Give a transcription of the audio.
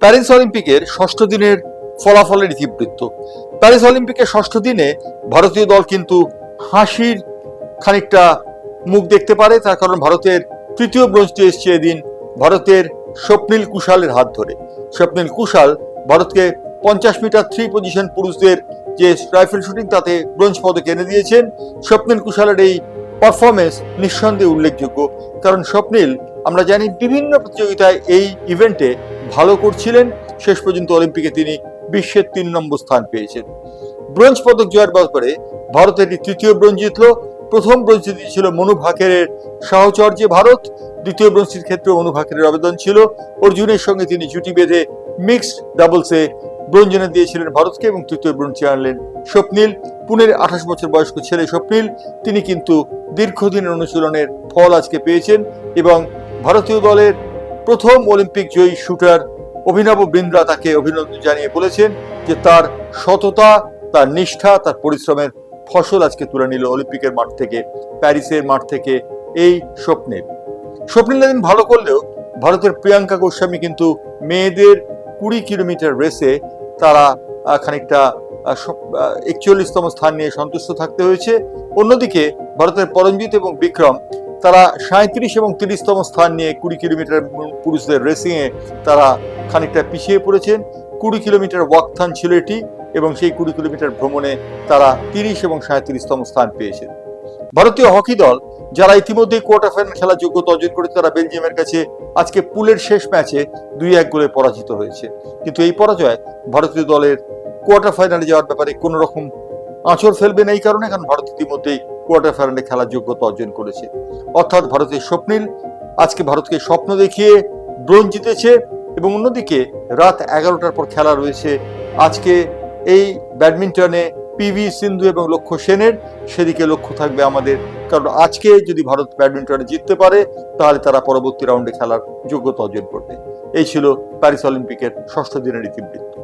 Paris অলিম্পিকের ষষ্ঠ দিনের ফলাফলের ইতিবৃত্ত। প্যারিস অলিম্পিকের ষষ্ঠ দিনে ভারতীয় দল কিন্তু হাসির খানিকটা মুখ দেখতে পারে, তার কারণ ভারতের তৃতীয় ব্রোঞ্জটি এসছে এদিন ভারতের স্বপ্নিল কুশালের হাত ধরে। স্বপ্নিল কুশাল ভারতকে 50 মিটার থ্রি পজিশন পুরুষদের যে রাইফেল শুটিং তাতে ব্রোঞ্জ পদক এনে দিয়েছেন। স্বপ্নিল কুশালের এই পারফরমেন্স নিঃসন্দেহে উল্লেখযোগ্য, কারণ স্বপ্নিল আমরা জানি বিভিন্ন প্রতিযোগিতায় এই ইভেন্টে ভালো করছিলেন। শেষ পর্যন্ত অলিম্পিকে তিনি বিশ্বের 3 নম্বর স্থান পেয়েছেন। ব্রোঞ্জ পদক জয়ের ব্যাপারে ভারতের তৃতীয় ব্রোঞ্জ জিতল। প্রথম ব্রোঞ্জটি ছিল মনু ভাকেরের সাহচর্যে ভারত, দ্বিতীয় ব্রোঞ্জটির ক্ষেত্রে মনু ভাকেরের আবেদন ছিল। অর্জুনের সঙ্গে তিনি জুটি বেঁধে মিক্সড ডাবলসে ব্রোঞ্জ এনে দিয়েছিলেন ভারতকে এবং তৃতীয় ব্রোঞ্জটি আনলেন স্বপ্নিল। পুনের 28 বছর বয়স্ক ছেলে স্বপ্নিল, তিনি কিন্তু দীর্ঘদিনের অনুশীলনের ফল আজকে পেয়েছেন এবং ভারতীয় দলের প্রথম অলিম্পিক জয়ী শুটার অভিনব বিন্দ্রা তাকে অভিনন্দন জানিয়ে বলেছেন যে তার সততা, তার নিষ্ঠা, তার পরিশ্রমের ফসল আজকে তুলে নিল অলিম্পিকের মাঠ থেকে, প্যারিসের মাঠ থেকে এই স্বপ্নিল। স্বপ্নিল এদিন ভালো করলেও ভারতের প্রিয়াঙ্কা গোস্বামী কিন্তু মেয়েদের 20 কিলোমিটার রেসে তারা খানিকটা 41তম স্থান নিয়ে সন্তুষ্ট থাকতে হয়েছে। অন্যদিকে ভারতের পরমজিৎ এবং বিক্রম তারা 37 এবং 30তম স্থান নিয়ে 20 কিলোমিটার পুরুষদের রেসিং এ তারা খানিকটা পিছিয়ে পড়েছেন। 20 কিলোমিটার ওয়াকথান ছিল এটি এবং সেই 20 কিলোমিটার ভ্রমণে তারা 30 এবং 37তম স্থান পেয়েছেন। ভারতীয় হকি দল যারা ইতিমধ্যে কোয়ার্টার ফাইনাল খেলার যোগ্যতা অর্জন করেছে তারা বেলজিয়ামের কাছে আজকে পুলের শেষ ম্যাচে 2-1 গোলে পরাজিত হয়েছে। কিন্তু এই পরাজয় ভারতীয় দলের কোয়ার্টার ফাইনালে যাওয়ার ব্যাপারে কোন রকম আঁচড় ফেলবে না, এই কারণে কারণ ভারত ইতিমধ্যেই কোয়ার্টার ফাইনালে খেলার যোগ্যতা অর্জন করেছে। অর্থাৎ ভারতের স্বপ্নিল আজকে ভারতকে স্বপ্ন দেখিয়ে ব্রোঞ্জ জিতেছে এবং অন্যদিকে রাত 11টার পর খেলা রয়েছে আজকে এই ব্যাডমিন্টনে পিভি সিন্ধু এবং লক্ষ্য সেনের, সেদিকে লক্ষ্য থাকবে আমাদের, কারণ আজকে যদি ভারত ব্যাডমিন্টনে জিততে পারে তাহলে তারা পরবর্তী রাউন্ডে খেলার যোগ্যতা অর্জন করবে। এই ছিল প্যারিস অলিম্পিকের ষষ্ঠ দিনের ইতিবৃত্ত।